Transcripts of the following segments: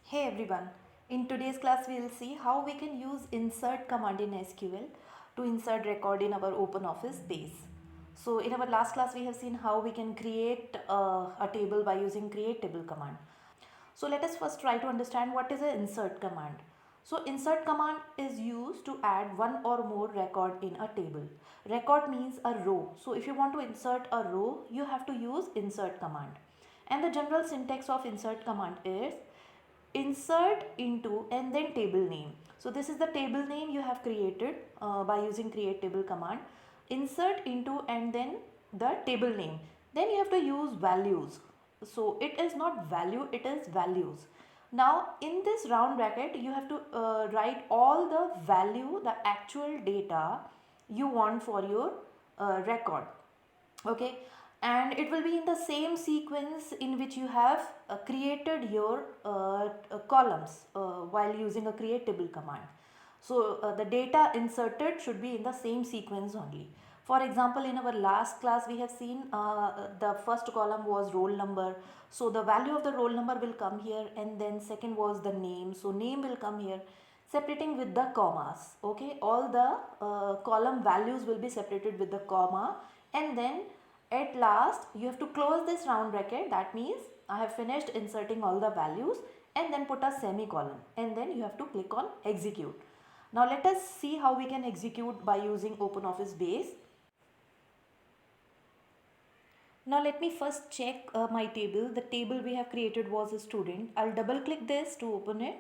Hey everyone, in today's class we will see how we can use insert command in SQL to insert record in our OpenOffice base. So in our last class we have seen how we can create a table by using create table command. So let us first try to understand what is an insert command. So insert command is used to add one or more record in a table. Record means a row. So if you want to insert a row, you have to use insert command. And the general syntax of insert command is insert into and then table name. So this is the table name you have created by using create table command. Insert into and then the table name. Then you have to use values. So it is not value, it is values. Now in this round bracket you have to write all the value, the actual data you want for your record. Okay, and it will be in the same sequence in which you have created your columns while using a create table command. So the data inserted should be in the same sequence only. For example, in our last class we have seen the first column was roll number, so the value of the roll number will come here, and then second was the name, so name will come here, separating with the commas. Okay, all the column values will be separated with the comma, and then at last you have to close this round bracket. That means I have finished inserting all the values, and then put a semicolon, and then you have to click on execute. Now let us see how we can execute by using OpenOffice base. Now let me first check my table. The table we have created was a student. I'll double click this to open it.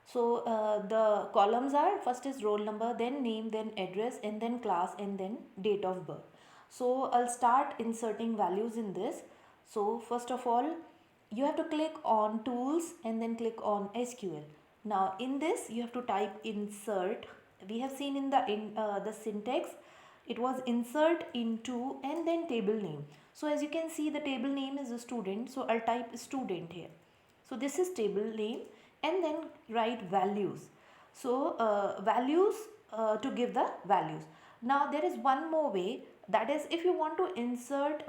So the columns are, first is roll number, then name, then address, and then class, and then date of birth. So I'll start inserting values in this. So first of all, you have to click on tools and then click on SQL. Now in this you have to type insert. We have seen in the syntax, it was insert into and then table name. So as you can see, the table name is a student, so I'll type student here. So this is table name, and then write values. So values to give the values. Now there is one more way, that is if you want to insert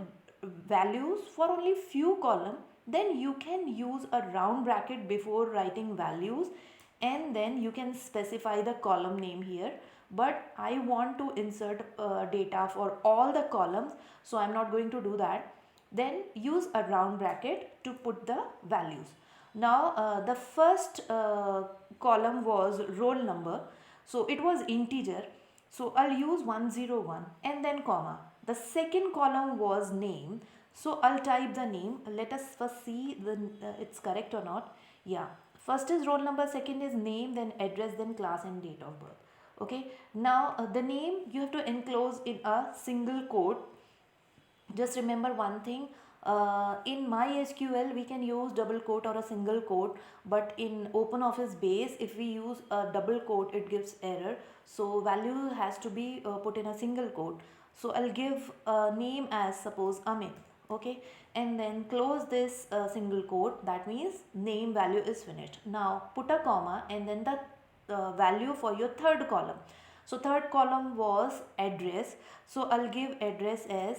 values for only few column, then you can use a round bracket before writing values, and then you can specify the column name here. But I want to insert data for all the columns, so I'm not going to do that. Then use a round bracket to put the values. Now the first column was roll number, so it was integer, so I'll use 101 and then comma. The second column was name, so I'll type the name. Let us first see it's correct or not. Yeah, first is roll number, second is name, then address, then class and date of birth. Okay, now the name you have to enclose in a single quote. Just remember one thing, in MySQL we can use double quote or a single quote, but in OpenOffice base if we use a double quote it gives error. So value has to be put in a single quote. So I'll give a name as suppose Amit. Okay, and then close this single quote. That means name value is finished. Now put a comma and then the value for your third column. So third column was address, so I'll give address as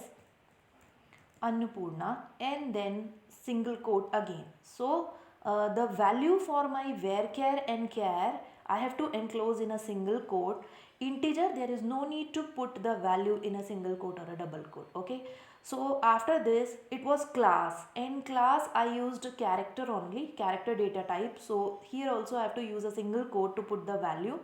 Annapurna and then single quote again. So the value for my varchar and char I have to enclose in a single quote. Integer, there is no need to put the value in a single quote or a double quote. Okay, so after this it was class, and class I used character only, character data type. So here also I have to use a single quote to put the value.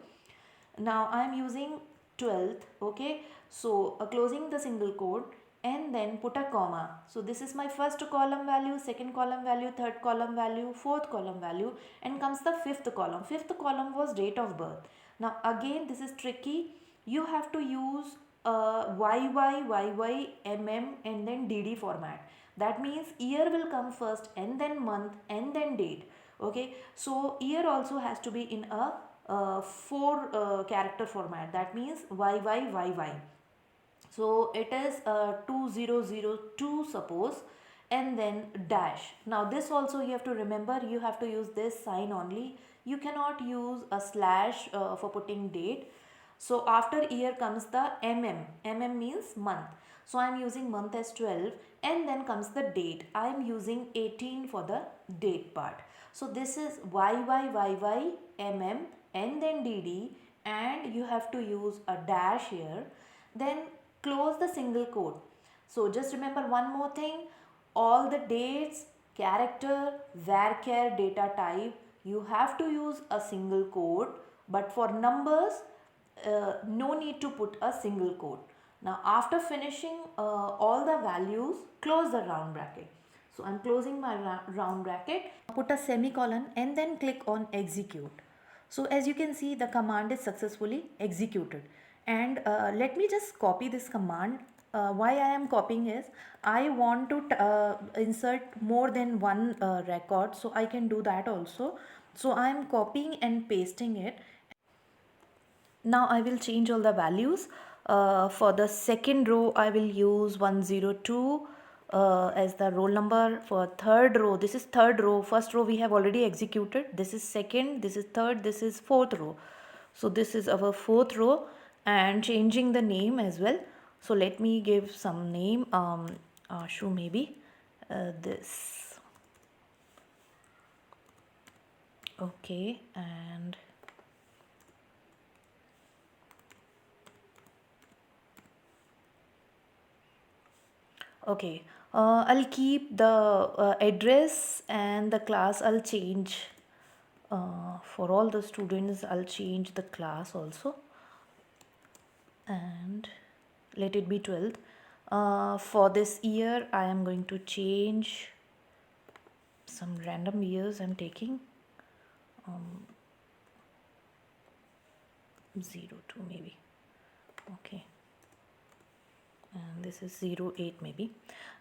Now I am using 12th. Okay, so closing the single quote and then put a comma. So this is my first column value, second column value, third column value, fourth column value, and comes the fifth column. Fifth column was date of birth. Now again this is tricky. You have to use YY, MM and then DD format. That means year will come first and then month and then date. Okay, so year also has to be in a 4 character format. That means YYYY. So it is 2002 suppose, and then dash. Now this also you have to remember, you have to use this sign only. You cannot use a slash for putting date. So after year comes the MM. MM means month. So I am using month as 12, and then comes the date. I am using 18 for the date part. So this is YYYYMM and then DD, and you have to use a dash here. Then close the single quote. So just remember one more thing, all the dates, character, varchar data type, you have to use a single quote, but for numbers, no need to put a single quote. Now after finishing all the values, close the round bracket. So I'm closing my round bracket, put a semicolon and then click on execute. So as you can see, the command is successfully executed. And let me just copy this command. Why I am copying is, I want to insert more than one record, so I can do that also. So I am copying and pasting it. Now I will change all the values. For the second row, I will use 102 as the roll number. For third row, this is third row. First row we have already executed. This is second, this is third, this is fourth row. So this is our fourth row, and changing the name as well. So let me give some name, Ashu maybe, this. Okay, and okay, I'll keep the address, and the class I'll change. For all the students, I'll change the class also, and let it be 12th. For this year, I am going to change some random years I'm taking. 02 maybe. Okay, and this is 08 maybe,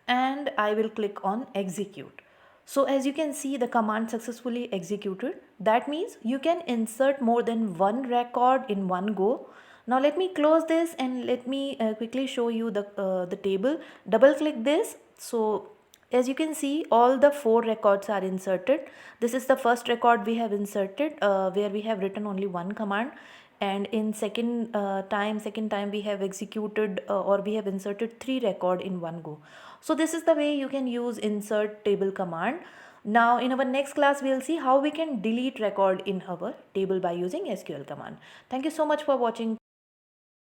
and I will click on execute. So as you can see, the command successfully executed. That means you can insert more than one record in one go. Now let me close this and let me quickly show you the table. Double click this. So as you can see, all the 4 records are inserted. This is the first record we have inserted, where we have written only one command, and in second time we have executed or we have inserted 3 record in one go. So this is the way you can use insert table command. Now in our next class we'll see how we can delete record in our table by using SQL command. Thank you so much for watching.